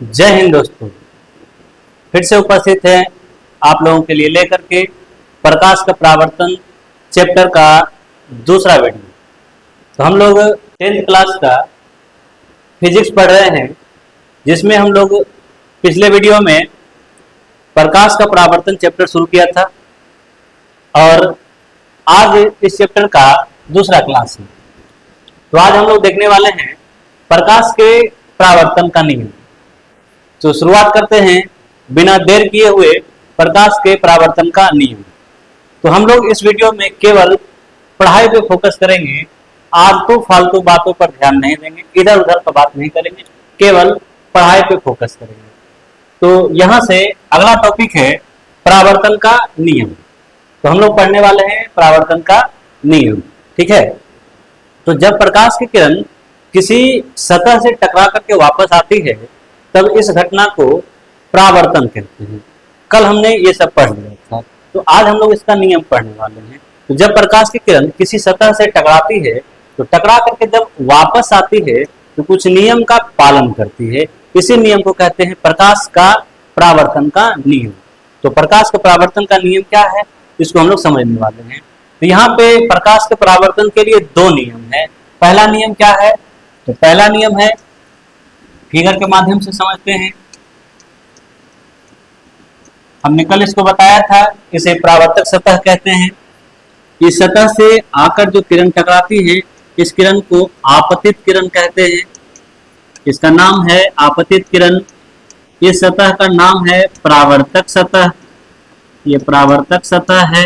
जय हिंद दोस्तों, फिर से उपस्थित है आप लोगों के लिए लेकर के प्रकाश का परावर्तन चैप्टर का दूसरा वीडियो। तो हम लोग 10th क्लास का फिजिक्स पढ़ रहे हैं, जिसमें हम लोग पिछले वीडियो में प्रकाश का परावर्तन चैप्टर शुरू किया था और आज इस चैप्टर का दूसरा क्लास है। तो आज हम लोग देखने वाले हैं प्रकाश के परावर्तन का नियम। तो शुरुआत करते हैं बिना देर किए हुए प्रकाश के परावर्तन का नियम। तो हम लोग इस वीडियो में केवल पढ़ाई पे फोकस करेंगे, आलतू फालतू बातों पर ध्यान नहीं देंगे, इधर उधर का बात नहीं करेंगे, केवल पढ़ाई पे फोकस करेंगे। तो यहाँ से अगला टॉपिक है परावर्तन का नियम। तो हम लोग पढ़ने वाले हैं परावर्तन का नियम, ठीक है। तो जब प्रकाश की किरण किसी सतह से टकरा करके वापस आती है तब इस घटना को परावर्तन कहते हैं। कल हमने ये सब पढ़ लिया था, तो आज हम लोग इसका नियम पढ़ने वाले हैं। तो जब प्रकाश की किरण किसी सतह से टकराती है तो टकरा करके जब वापस आती है तो कुछ नियम का पालन करती है। इसी नियम को कहते हैं प्रकाश का परावर्तन का नियम। तो प्रकाश का परावर्तन का नियम क्या है, इसको हम लोग समझने वाले हैं। तो यहाँ पे प्रकाश के परावर्तन के लिए दो नियम है। पहला नियम क्या है, तो पहला नियम है, फिगर के माध्यम से समझते हैं। हमने कल इसको बताया था, इसे परावर्तक सतह कहते हैं। इस सतह से आकर जो किरण टकराती है इस किरण को आपतित किरण कहते हैं। इसका नाम है आपतित किरण। इस सतह का नाम है परावर्तक सतह। ये परावर्तक सतह है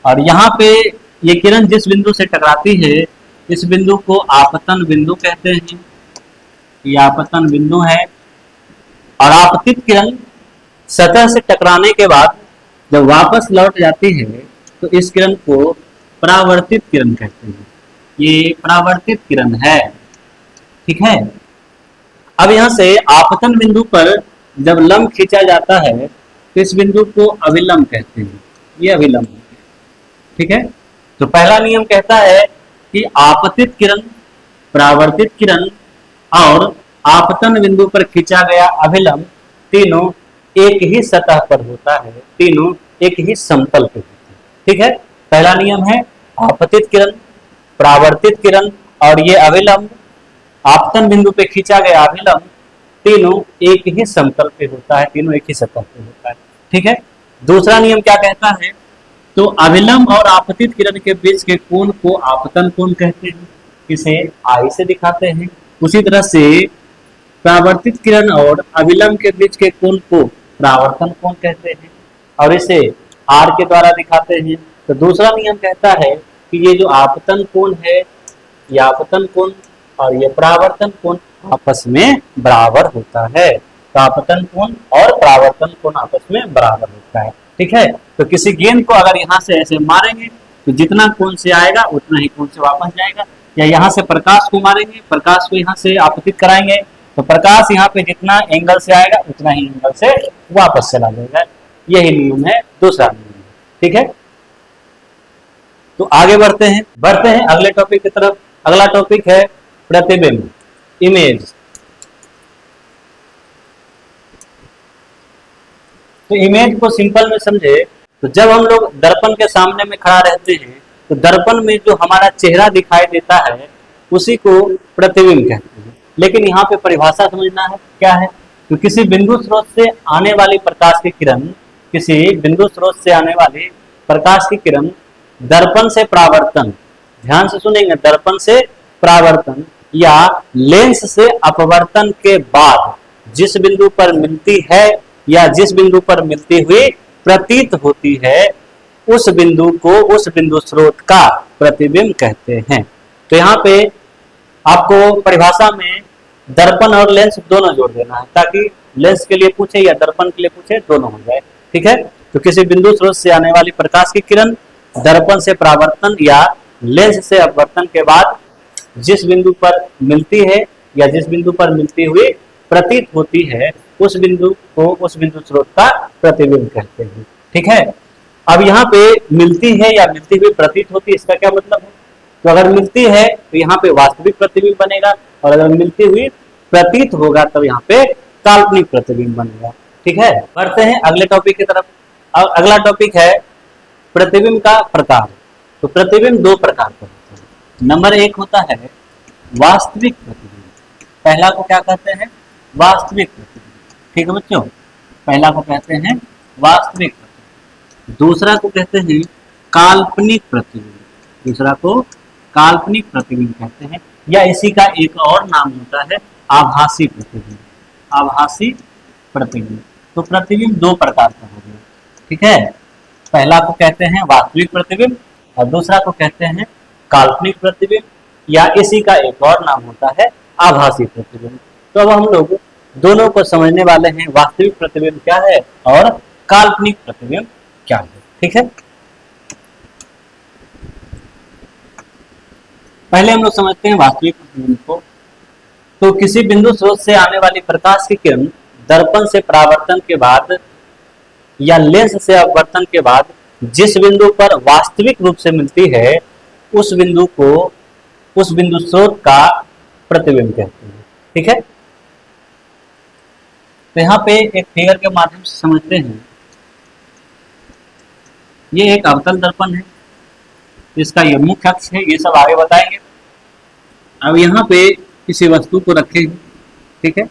और यहाँ पे ये किरण जिस बिंदु से टकराती है इस बिंदु को आपतन बिंदु कहते हैं। ये आपतन बिंदु है। और आपतित किरण सतह से टकराने के बाद जब वापस लौट जाती है तो इस किरण को परावर्तित किरण कहते हैं। ये परावर्तित किरण है, ठीक है। अब यहाँ से आपतन बिंदु पर जब लंब खींचा जाता है तो इस बिंदु को अभिलंब कहते हैं। ये अभिलंब है, ठीक है। तो पहला नियम कहता है कि आपतित किरण, परावर्तित किरण और आपतन बिंदु पर खींचा गया अभिलंब तीनों एक ही सतह पर होता है, तीनों एक ही समतल पे होते हैं, ठीक है। पहला नियम है आपतित किरण, परावर्तित किरण और ये अभिलंब, आपतन बिंदु पे खींचा गया अभिलंब तीनों एक ही समतल पे होता है, तीनों एक ही सतह पे होता है, ठीक है। दूसरा नियम क्या कहता है, तो अभिलंब और आपतित किरण के बीच के कोण को आपतन कोण कहते हैं। इसे आई से दिखाते हैं। उसी तरह से परावर्तित किरण और अभिलंब के बीच के कोण को परावर्तन कोण कहते हैं और इसे आर के द्वारा दिखाते हैं। तो दूसरा नियम कहता है कि ये जो आपतन कोण है, ये आपतन कोण और ये परावर्तन कोण आपस में बराबर होता है। तो आपतन कोण और परावर्तन कोण आपस में बराबर होता है, ठीक है। तो किसी गेंद को अगर यहाँ से ऐसे मारेंगे तो जितना कोण से आएगा उतना ही कोण से वापस जाएगा, या यहाँ से प्रकाश को मारेंगे, प्रकाश को यहाँ से आपतित कराएंगे तो प्रकाश यहाँ पे जितना एंगल से आएगा उतना ही एंगल से वापस चला जाएगा। यही नियम है, दूसरा नियम, ठीक है। तो आगे बढ़ते हैं अगले टॉपिक की तरफ। अगला टॉपिक है प्रतिबिंब, इमेज। तो इमेज को सिंपल में समझे तो जब हम लोग दर्पण के सामने में खड़ा रहते हैं तो दर्पण में जो हमारा चेहरा दिखाई देता है उसी को प्रतिबिंब कहते हैं। लेकिन यहाँ पे परिभाषा समझना है क्या है, तो किसी बिंदु स्रोत से आने वाली प्रकाश की किरण, किसी बिंदु स्रोत से आने वाली प्रकाश की किरण दर्पण से परावर्तन, ध्यान से सुनेंगे, दर्पण से परावर्तन या लेंस से अपवर्तन के बाद जिस बिंदु पर मिलती है या जिस बिंदु पर मिलती हुई प्रतीत होती है उस बिंदु को, उस बिंदु स्रोत का प्रतिबिंब कहते हैं। तो यहाँ पे आपको परिभाषा में दर्पण और लेंस दोनों जोड़ देना है, ताकि लेंस के लिए पूछे या दर्पण के लिए पूछे दोनों हो जाए, ठीक है। तो किसी बिंदु स्रोत से आने वाली प्रकाश की किरण दर्पण से परावर्तन या लेंस से अपवर्तन के बाद जिस बिंदु पर मिलती है या जिस बिंदु पर मिलती हुई प्रतीत होती है उस बिंदु को, उस बिंदु स्रोत का प्रतिबिंब कहते हैं, ठीक है। अब यहाँ पे मिलती है या मिलती हुई प्रतीत होती है, इसका क्या मतलब है, तो अगर मिलती है तो यहाँ पे वास्तविक प्रतिबिंब बनेगा और अगर मिलती हुई प्रतीत होगा तब यहाँ पे काल्पनिक प्रतिबिंब बनेगा। ठीक है, बढ़ते हैं अगले टॉपिक की तरफ। अगला टॉपिक है प्रतिबिंब का प्रकार। तो प्रतिबिंब दो प्रकार का होता है। नंबर एक होता है वास्तविक प्रतिबिंब। पहला को क्या कहते हैं? वास्तविक प्रतिबिंब। ठीक है बच्चों, पहला को कहते हैं वास्तविक प्रतिबिंब। दूसरा को कहते हैं काल्पनिक प्रतिबिंब। दूसरा को काल्पनिक प्रतिबिंब कहते हैं, या इसी का एक और नाम होता है आभासी प्रतिबिंब। आभासी प्रतिबिंब। तो प्रतिबिंब दो प्रकार का हो गया। ठीक है, पहला को कहते हैं वास्तविक प्रतिबिंब और दूसरा को कहते हैं काल्पनिक प्रतिबिंब, या इसी का एक और नाम होता है आभासी प्रतिबिंब। तो अब हम लोग दोनों को समझने वाले हैं, वास्तविक प्रतिबिंब क्या है और काल्पनिक प्रतिबिंब क्या है। ठीक है, पहले हम लोग समझते हैं वास्तविक प्रतिबिंब को। तो किसी बिंदु स्रोत से आने वाली प्रकाश की किरण दर्पण से परावर्तन के बाद या लेंस से अपवर्तन के बाद जिस बिंदु पर वास्तविक रूप से मिलती है उस बिंदु स्रोत का प्रतिबिंब कहते हैं। ठीक है, तो यहाँ पे एक फिगर के माध्यम से समझते हैं। ये एक अवतल दर्पण है, इसका ये मुख्य अक्ष है, ये सब आगे बताएंगे। अब यहाँ पे किसी वस्तु को रखेंगे। ठीक है,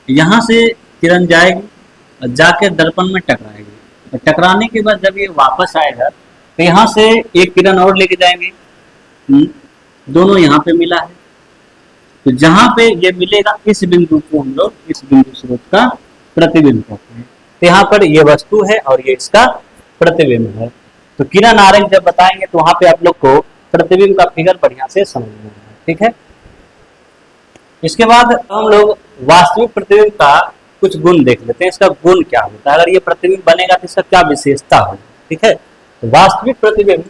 यहाँ से किरण जाएगी और जाके दर्पण में टकराएगी, और टकराने के बाद जब ये वापस आएगा तो यहाँ से एक किरण और लेके जाएंगे। दोनों यहाँ पे मिला है, तो जहां पे ये मिलेगा इस बिंदु को हम लोग इस बिंदु स्रोत का प्रतिबिंब कहते हैं। तो यहाँ पर ये वस्तु है और ये इसका प्रतिबिंब है। तो किरण आरेख जब बताएंगे तो वहां पे आप लोग को प्रतिबिंब का फिगर बढ़िया से समझना है। ठीक है, इसके बाद हम लोग वास्तविक प्रतिबिंब का कुछ गुण देख लेते हैं। इसका गुण क्या होता है, अगर ये प्रतिबिंब बनेगा तो इसका क्या विशेषता होगी। ठीक है, तो वास्तविक प्रतिबिंब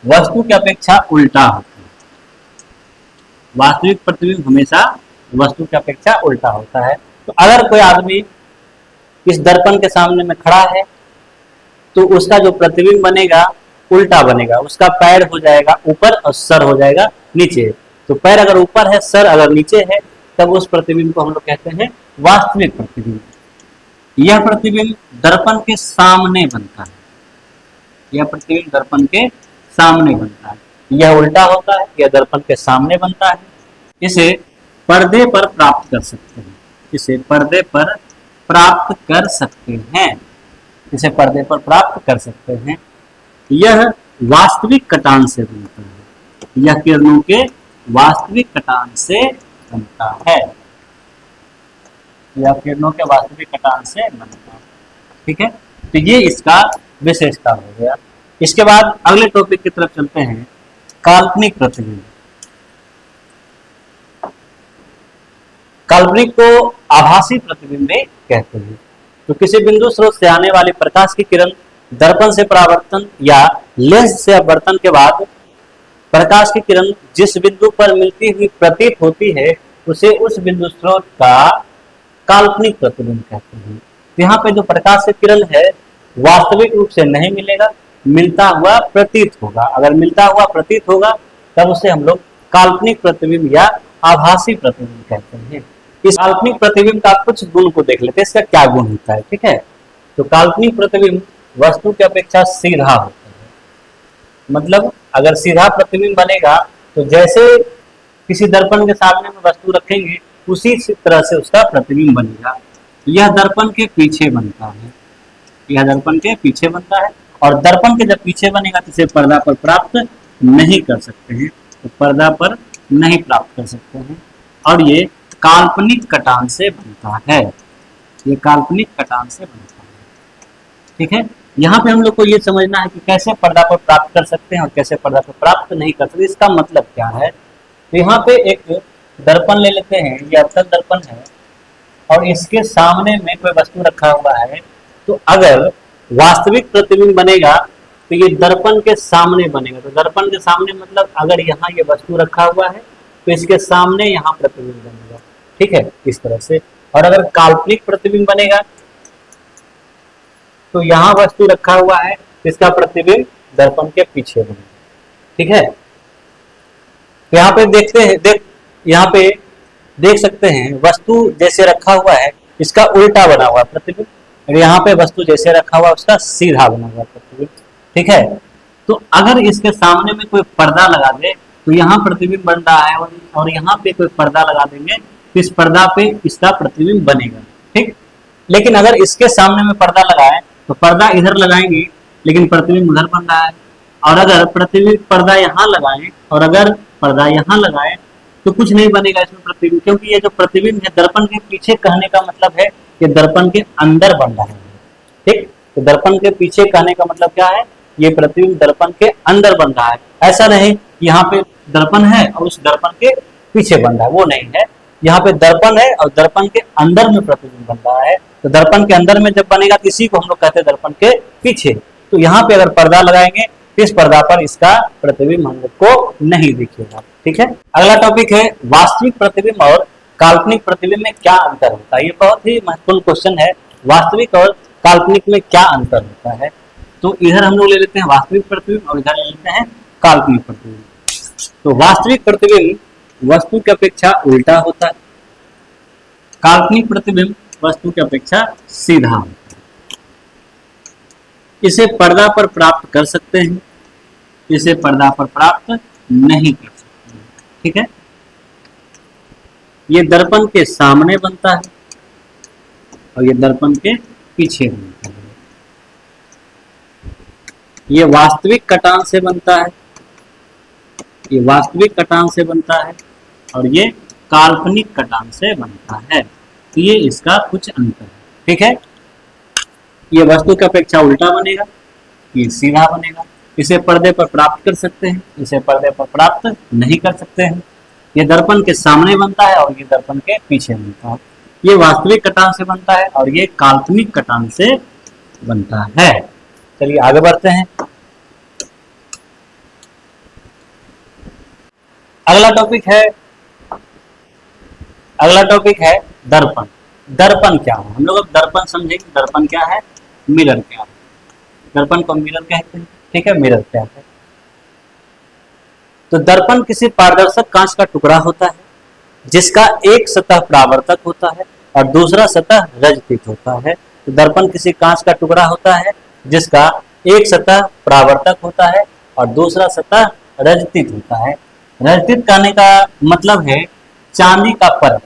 वस्तु की अपेक्षा उल्टा होता है। वास्तविक प्रतिबिंब हमेशा वस्तु की अपेक्षा उल्टा होता है। तो अगर कोई आदमी इस दर्पण के सामने में खड़ा है तो उसका जो प्रतिबिंब बनेगा उल्टा बनेगा। उसका पैर हो जाएगा ऊपर और सर हो जाएगा नीचे। तो पैर अगर ऊपर है, सर अगर नीचे है, तब उस प्रतिबिंब को हम लोग कहते हैं वास्तविक प्रतिबिंब। यह प्रतिबिंब दर्पण के सामने बनता है। यह प्रतिबिंब दर्पण के सामने बनता है। यह उल्टा होता है, यह दर्पण के सामने बनता है। इसे पर्दे पर प्राप्त कर सकते हैं। इसे पर्दे पर प्राप्त कर सकते हैं। इसे पर्दे पर प्राप्त कर सकते हैं। यह वास्तविक कटान से बनता है। यह किरणों के वास्तविक कटान से बनता है। यह किरणों के वास्तविक कटान से बनता है। ठीक है, तो ये इसका विशेषता हो गया। इसके बाद अगले टॉपिक की तरफ चलते हैं, काल्पनिक प्रतिबिंब। काल्पनिक को आभासी प्रतिबिंब कहते हैं। तो किसी बिंदु स्रोत से आने वाली प्रकाश की किरण दर्पण से परावर्तन या लेंस से अपवर्तन के बाद प्रकाश की किरण जिस बिंदु पर मिलती हुई प्रतीत होती है उसे उस बिंदु स्रोत का काल्पनिक प्रतिबिंब कहते हैं। तो यहाँ पे जो प्रकाश की किरण है वास्तविक रूप से नहीं मिलेगा, मिलता हुआ प्रतीत होगा। अगर मिलता हुआ प्रतीत होगा तब उसे हम लोग काल्पनिक प्रतिबिंब या आभासी प्रतिबिंब कहते हैं। इस काल्पनिक प्रतिबिंब का कुछ गुण को देख लेते हैं, इसका क्या गुण होता है। ठीक है, तो काल्पनिक प्रतिबिंब वस्तु की अपेक्षा सीधा होता है। मतलब अगर सीधा प्रतिबिंब बनेगा तो जैसे किसी दर्पण के सामने में वस्तु रखेंगे उसी तरह से उसका प्रतिबिंब बनेगा। यह दर्पण के पीछे बनता है। यह दर्पण के पीछे बनता है, और दर्पण के जब पीछे बनेगा तो इसे पर्दा पर प्राप्त नहीं कर सकते हैं। तो पर्दा पर नहीं प्राप्त कर सकते हैं, और ये काल्पनिक कटान से बनता है। ये काल्पनिक कटान से बनता है। ठीक है, यहाँ पे हम लोग को ये समझना है कि कैसे पर्दा पर प्राप्त कर सकते हैं और कैसे पर्दा पर प्राप्त नहीं कर सकते। इसका मतलब क्या है, तो यहाँ पे एक दर्पण ले लेते हैं, ये अवतल दर्पण है और इसके सामने में कोई वस्तु रखा हुआ है। तो अगर वास्तविक प्रतिबिंब बनेगा तो ये दर्पण के सामने बनेगा। तो दर्पण के सामने मतलब अगर यहाँ ये वस्तु रखा हुआ है तो इसके सामने यहाँ प्रतिबिंब बनेगा। ठीक है, इस तरह से। और अगर काल्पनिक प्रतिबिंब बनेगा तो यहाँ वस्तु रखा हुआ है, इसका प्रतिबिंब दर्पण के पीछे बनेगा। ठीक है, तो यहाँ पे देखते हैं, यहाँ पे देख सकते हैं वस्तु जैसे रखा हुआ है इसका उल्टा बना हुआ प्रतिबिंब, और यहाँ पे वस्तु जैसे रखा हुआ उसका सीधा बना हुआ प्रतिबिंब। ठीक है, तो अगर इसके सामने में कोई पर्दा लगा दे तो यहाँ प्रतिबिंब बन रहा है, और यहाँ पे कोई पर्दा लगा देंगे तो इस पर्दा पे इसका प्रतिबिंब बनेगा। ठीक, लेकिन अगर इसके सामने में पर्दा लगाए तो पर्दा इधर लगाएंगे लेकिन प्रतिबिंब उधर बन रहा है, और अगर प्रतिबिंब पर्दा यहाँ लगाए और अगर पर्दा यहाँ लगाए तो कुछ नहीं बनेगा इसमें प्रतिबिंब, क्योंकि ये जो प्रतिबिंब है दर्पण के पीछे कहने का मतलब है ये दर्पण के अंदर बन रहा है। ठीक, तो दर्पण के पीछे कहने का मतलब क्या है, ये प्रतिबिंब दर्पण के अंदर बन रहा है। ऐसा नहीं यहाँ पे दर्पण है और उस दर्पण के पीछे बन रहा है, वो नहीं है। यहाँ पे दर्पण है और दर्पण के अंदर में प्रतिबिंब बन रहा है, तो दर्पण के अंदर में जब बनेगा तो इसी को हम लोग कहते हैं दर्पण के पीछे। तो यहाँ पे अगर पर्दा लगाएंगे इस पर्दा पर इसका प्रतिबिंब हम लोग को नहीं दिखेगा। ठीक है, अगला टॉपिक है वास्तविक प्रतिबिंब और काल्पनिक प्रतिबिंब में क्या अंतर होता है। ये बहुत ही महत्वपूर्ण क्वेश्चन है, वास्तविक और काल्पनिक में क्या अंतर होता है। तो इधर हम लोग ले लेते हैं वास्तविक प्रतिबिंब और इधर ले लेते हैं काल्पनिक प्रतिबिंब। तो वास्तविक प्रतिबिंब वस्तु की अपेक्षा उल्टा होता है, काल्पनिक प्रतिबिंब वस्तु की अपेक्षा सीधा होता है। इसे पर्दा पर प्राप्त कर सकते हैं, इसे पर्दा पर प्राप्त नहीं कर सकते हैं। ठीक है, ये दर्पण के सामने बनता है और ये दर्पण के पीछे बनता है। ये वास्तविक कटान से बनता है, ये वास्तविक कटान से बनता है और ये काल्पनिक कटान से बनता है। तो ये इसका कुछ अंतर है। ठीक है, ये वस्तु की अपेक्षा उल्टा बनेगा, ये सीधा बनेगा। इसे पर्दे पर प्राप्त कर सकते हैं, इसे पर्दे पर प्राप्त नहीं कर सकते हैं। ये दर्पण के सामने बनता है और ये दर्पण के पीछे बनता है। ये वास्तविक कटान से बनता है और ये काल्पनिक कटान से बनता है। चलिए आगे बढ़ते हैं। अगला टॉपिक है दर्पण। दर्पण क्या है, हम लोग अब दर्पण समझेंगे। दर्पण क्या है, मिरर क्या है। दर्पण को मिरर कहते हैं। ठीक है, मिरर क्या है। तो दर्पण किसी पारदर्शक कांच का टुकड़ा होता है जिसका एक सतह परावर्तक होता है और दूसरा सतह रजतित होता है। तो दर्पण किसी कांच का टुकड़ा होता है जिसका एक सतह परावर्तक होता है और दूसरा सतह रजतित होता है। रजतित कहने का मतलब है चांदी का परत।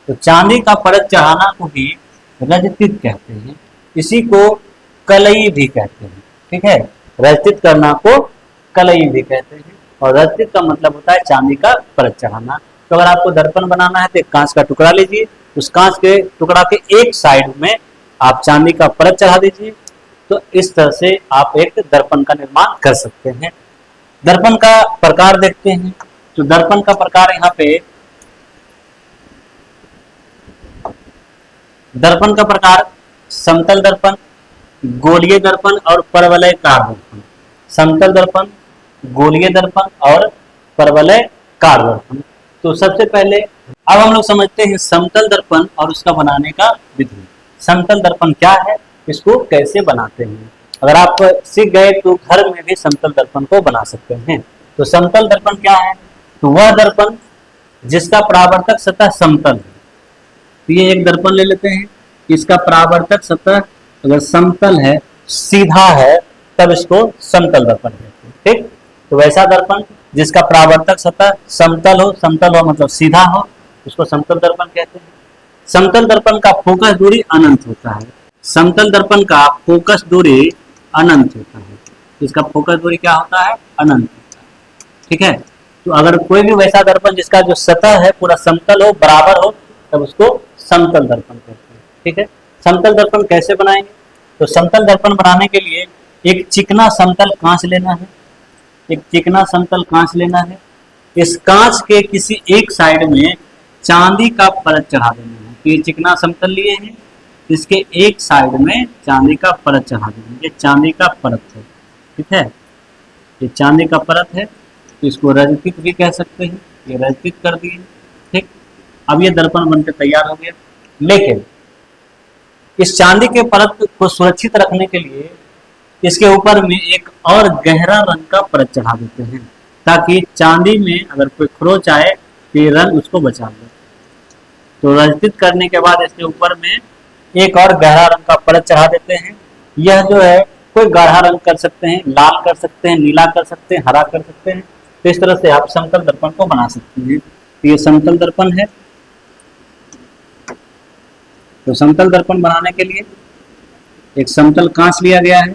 तो चांदी का परत चढ़ाना को ही रजतित कहते हैं, इसी को कलई भी कहते हैं। ठीक है, रजतित करना को कलई भी कहते हैं और रजतित का मतलब होता है चांदी का परत चढ़ाना। तो अगर आपको दर्पण बनाना है तो एक कांच का टुकड़ा लीजिए, उस कांच के टुकड़ा के एक साइड में आप चांदी का परत चढ़ा दीजिए, तो इस तरह से आप एक दर्पण का निर्माण कर सकते हैं। दर्पण का प्रकार देखते हैं। तो दर्पण का प्रकार यहाँ पे, दर्पण का प्रकार समतल दर्पण, गोलीय दर्पण और परवलयकार दर्पण। समतल दर्पण, गोलीय दर्पण और परवलयकार दर्पण। तो सबसे पहले अब हम लोग समझते हैं समतल दर्पण और उसका बनाने का विधि। समतल दर्पण क्या है, इसको कैसे बनाते हैं। अगर आप सीख गए तो घर में भी समतल दर्पण को बना सकते हैं। तो समतल दर्पण क्या है, तो वह दर्पण जिसका परावर्तक सतह समतल है। तो ये एक दर्पण ले लेते हैं, इसका परावर्तक सतह अगर समतल है, सीधा है, तब इसको समतल दर्पण कहते हैं। ठीक, तो वैसा दर्पण जिसका परावर्तक सतह समतल हो मतलब सीधा हो, उसको समतल दर्पण कहते हैं। समतल दर्पण का फोकस दूरी अनंत होता है। समतल दर्पण का फोकस दूरी अनंत होता है। इसका फोकस दूरी क्या होता है, अनंत होता है। ठीक है, तो अगर कोई भी वैसा दर्पण जिसका जो सतह है पूरा समतल हो, बराबर हो, तब उसको समतल दर्पण कहते हैं। ठीक है, समतल दर्पण कैसे बनाएंगे, तो समतल दर्पण बनाने के लिए एक चिकना समतल कांच लेना है। एक चिकना समतल कांच लेना है। इस कांच के किसी एक साइड में चांदी का परत चढ़ा देना है। ये चिकना समतल लिए हैं, इसके एक साइड में चांदी का परत चढ़ा देना है। ये चांदी का परत है। ठीक है, ये चांदी का परत है, तो इसको रजतित भी कह सकते हैं। ये रजतित कर दिए। ठीक, अब ये दर्पण बनकर तैयार हो गया। लेकिन इस चांदी के परत को सुरक्षित रखने के लिए इसके ऊपर में एक और गहरा रंग का परत चढ़ा देते हैं, ताकि चांदी में अगर कोई खरोच आए तो ये रंग उसको बचा ले। तो रंजित करने के बाद इसके ऊपर में एक और गहरा रंग का परत चढ़ा देते हैं। यह जो है कोई गाढ़ा रंग कर सकते हैं, लाल कर सकते हैं, नीला कर सकते हैं, हरा कर सकते हैं। तो इस तरह से आप समतल दर्पण को बना सकते हैं। तो ये समतल दर्पण है। तो समतल दर्पण बनाने के लिए एक समतल कांच लिया गया है।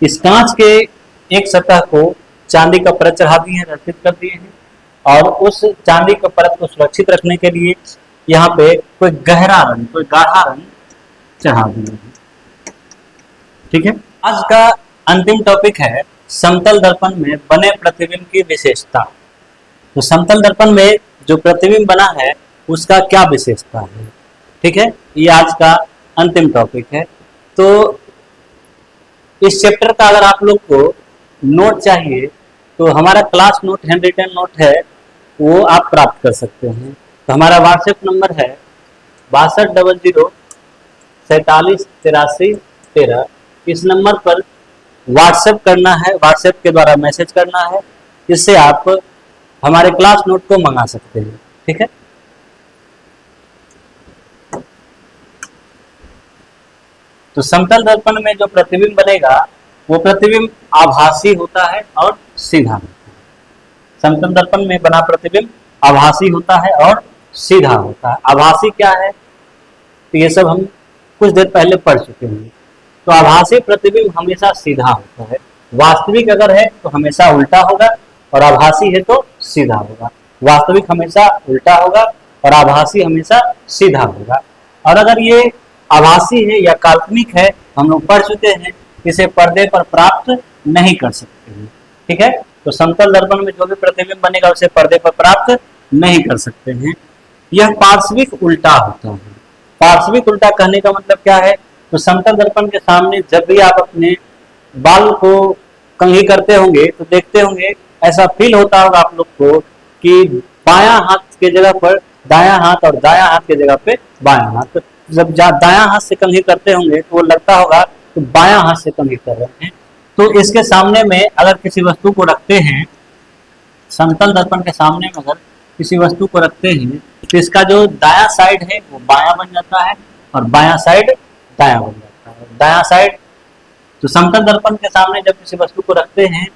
इस कांच के एक सतह को चांदी का परत चढ़ा दिए हैं, रंजित कर दिए हैं, और उस चांदी का परत को सुरक्षित रखने के लिए यहाँ पे कोई गहरा रंग, कोई गाढ़ा रंग चढ़ा दिए हैं। ठीक है। आज का अंतिम टॉपिक है समतल दर्पण में बने प्रतिबिंब की विशेषता। तो समतल दर्पण में जो प्रतिबिंब बना है उसका क्या विशेषता है। ठीक है, ये आज का अंतिम टॉपिक है। तो इस चैप्टर का अगर आप लोग को नोट चाहिए तो हमारा class note, handwritten note है, वो आप प्राप्त कर सकते हैं। तो हमारा व्हाट्सएप नंबर है 6200 47 83 13। इस नंबर पर व्हाट्सएप करना है, व्हाट्सएप के द्वारा मैसेज करना है, इससे आप हमारे क्लास नोट को मंगा सकते हैं। ठीक है। तो समतल दर्पण में जो प्रतिबिंब बनेगा वो प्रतिबिंब आभासी होता है और सीधा होता है। समतल दर्पण में बना प्रतिबिंब आभासी होता है और सीधा होता है। आभासी क्या है तो ये सब हम कुछ देर पहले पढ़ चुके हैं। तो आभासी प्रतिबिंब हमेशा सीधा होता है, वास्तविक अगर है तो हमेशा उल्टा होगा, और आभासी है तो सीधा होगा। वास्तविक हमेशा उल्टा होगा और आभासी हमेशा सीधा होगा। और अगर ये आभासी है या काल्पनिक है, हम लोग पढ़ चुके हैं, इसे पर्दे पर प्राप्त नहीं कर सकते हैं। ठीक है। तो समतल दर्पण में जो भी प्रतिबिंब बनेगा उसे पर्दे पर प्राप्त नहीं कर सकते हैं। यह पार्श्विक उल्टा होता है। पार्श्विक उल्टा कहने का मतलब क्या है, तो समतल दर्पण के सामने जब भी आप अपने बाल को कंघी करते होंगे तो देखते होंगे, ऐसा फील होता होगा आप लोग को कि बायां हाथ के जगह पर दायां हाथ और दायां हाथ के जगह पे बायां हाथ। जब दायां हाथ से कंघी करते होंगे तो वो लगता होगा तो बायां हाथ से कंघी कर रहे हैं। तो इसके सामने में अगर किसी वस्तु को रखते हैं, समतल दर्पण के सामने में अगर किसी वस्तु को रखते हैं तो इसका जो दायां साइड है वो बायां बन जाता है और बायां साइड दायां बन जाता है। दायां साइड, तो समतल दर्पण के सामने जब किसी वस्तु को रखते हैं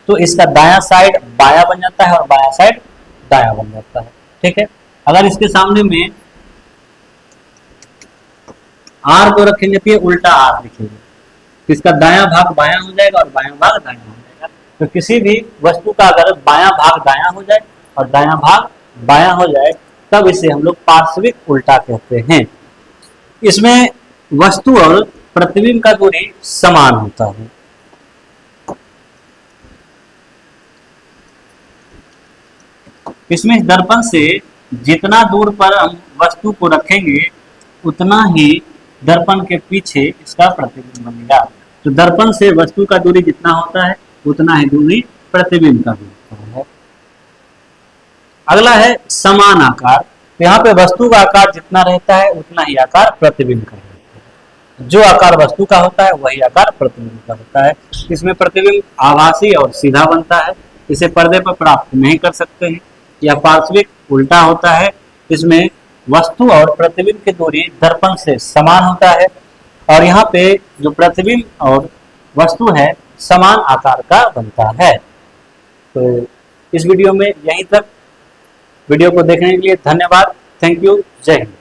तो इसका दायां साइड बायां बन जाता है और बायां साइड दायां बन जाता है। ठीक है। अगर इसके सामने में आर को रखेंगे तो ये उल्टा आर दिखेगा, इसका दायां भाग बायां हो जाएगा और बायां भाग दायां हो जाएगा। तो किसी भी वस्तु का अगर बायां भाग दायां हो जाए और दायां भाग बायां हो जाए तब इसे हम लोग पार्श्विक उल्टा कहते हैं। इसमें वस्तु और प्रतिबिंब का दूरी समान होता है। इसमें दर्पण से जितना दूर पर हम वस्तु को रखेंगे उतना ही दर्पण के पीछे इसका प्रतिबिंब बनेगा। तो दर्पण से वस्तु का दूरी जितना होता है उतना ही दूरी प्रतिबिंब का भी होता है। अगला है समान आकार। तो यहाँ पे वस्तु का आकार जितना रहता है उतना ही आकार प्रतिबिंब का रहता है। जो आकार वस्तु का होता है वही आकार प्रतिबिंब का होता है। इसमें प्रतिबिंब आभासी और सीधा बनता है, इसे पर्दे पर प्राप्त नहीं कर सकते हैं। यह पार्श्विक उल्टा होता है। इसमें वस्तु और प्रतिबिंब की दूरी दर्पण से समान होता है और यहाँ पे जो प्रतिबिंब और वस्तु है समान आकार का बनता है। तो इस वीडियो में यहीं तक। वीडियो को देखने के लिए धन्यवाद। Thank you. जय हिंद।